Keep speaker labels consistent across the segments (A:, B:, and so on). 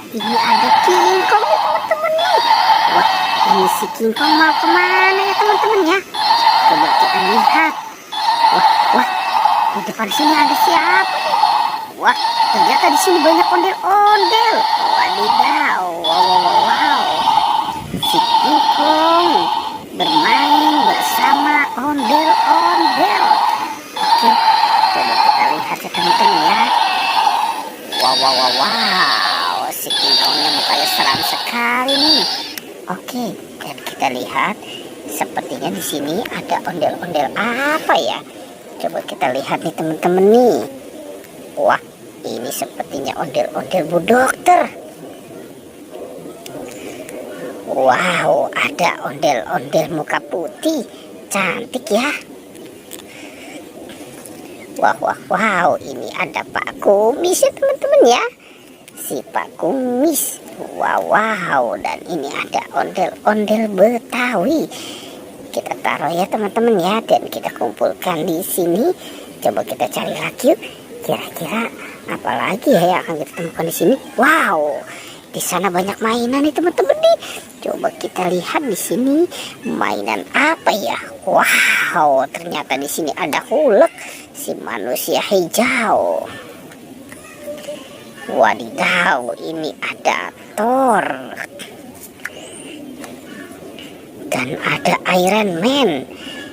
A: ini ada King Kong nih teman-teman nih. Wah, ini si King Kong mau kemana ya teman-teman ya? Coba kita lihat. Wah, di depan sini ada siapa nih? Wah, ternyata di sini banyak ondel-ondel. Wadidaw, wow. Si King Kong bermain bersama ondel-ondel. Oke, coba kita lihat ya teman-teman ya. Wow, si King Kongnya mukanya seram sekali nih. Oke, dan kita lihat sepertinya di sini ada ondel-ondel apa ya? Coba kita lihat nih teman-teman nih. Wah, ini sepertinya ondel-ondel Bu Dokter. Wow, ada ondel-ondel muka putih, cantik ya. Wow, ini ada Pak Kumis ya teman-teman ya. Si Pak Kumis. Wow, dan ini ada ondel-ondel Betawi. Kita taruh ya teman-teman ya, dan kita kumpulkan di sini. Coba kita cari lagi yuk. Kira-kira apa lagi ya yang akan kita temukan di sini? Wow, di sana banyak mainan nih teman-teman nih. Coba kita lihat di sini mainan apa ya? Wow, ternyata di sini ada Hulk, si manusia hijau. Wadidaw, ini ada Thor. Dan ada Iron Man,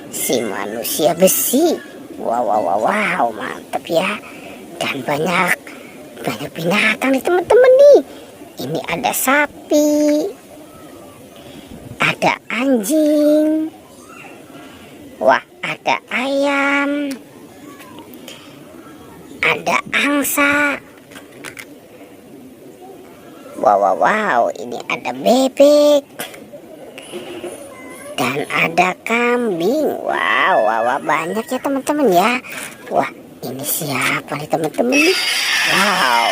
A: si manusia besi. Wow, mantap ya. Dan banyak binatang nih teman-teman nih. Ini ada sapi, ada anjing, wah ada ayam, ada angsa. Wow, ini ada bebek dan ada kambing. Wow, banyak ya teman-teman ya. Wah, ini siapa nih teman-teman nih? Wow,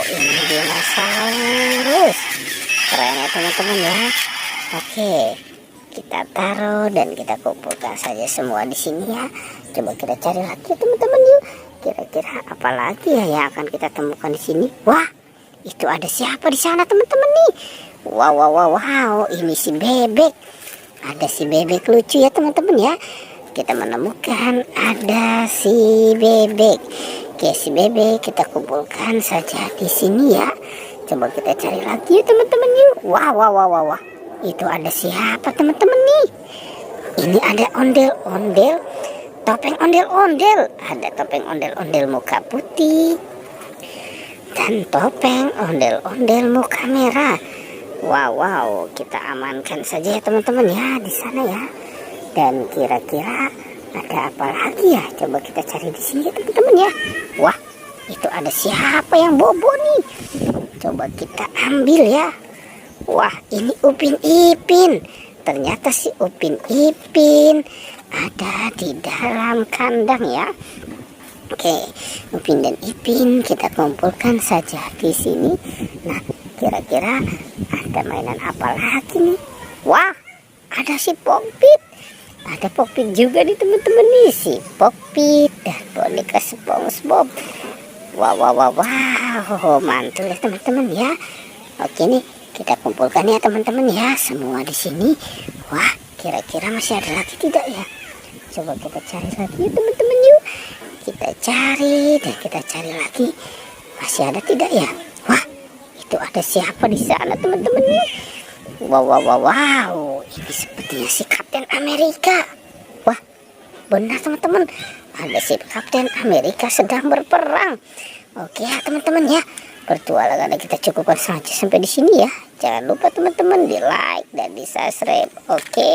A: ini dinosaurus. Keren ya teman-teman ya. Oke, kita taruh dan kita kumpulkan saja semua di sini ya. Coba kita cari lagi teman-teman yuk. Kira-kira apa lagi ya yang akan kita temukan di sini? Wah, itu ada siapa di sana teman-teman nih? Wow, ini si bebek. Ada si bebek lucu ya teman-teman ya. Kita menemukan ada si bebek. Oke, si bebek kita kumpulkan saja di sini ya. Coba kita cari lagi yuk teman-teman yuk. Wow. Itu ada siapa teman-teman nih? Ini ada ondel-ondel, topeng ondel-ondel. Ada topeng ondel-ondel muka putih dan topeng ondel-ondel muka merah. Wow, kita amankan saja ya teman-teman ya di sana ya. Dan kira-kira ada apa lagi ya? Coba kita cari di sini ya teman-teman ya. Wah, itu ada siapa yang bobo nih? Coba kita ambil ya. Wah, ini Upin Ipin. Ternyata si Upin Ipin ada di dalam kandang ya. Oke, Upin dan Ipin kita kumpulkan saja di sini. Nah, kira-kira ada mainan apa lagi nih? Wah, ada si Pokpit. Ada Pokpit juga nih teman-teman nih, si Pokpit dan boneka SpongeBob. Wow, mantul ya teman-teman ya. Oke nih, kita kumpulkan ya teman-teman ya semua di sini. Wah, kira-kira masih ada lagi tidak ya? Coba kita cari lagi ya teman-teman yuk. Kita cari dan kita cari lagi. Masih ada tidak ya? Wah, itu ada siapa di sana teman-teman nih? Wow, ini sepertinya si Kapten Amerika. Wah, benar teman-teman, ada si Kapten Amerika sedang berperang. Oke ya teman-teman ya, pertualangan kita cukupkan saja sampai di sini ya. Jangan lupa teman-teman di like dan di subscribe. Oke.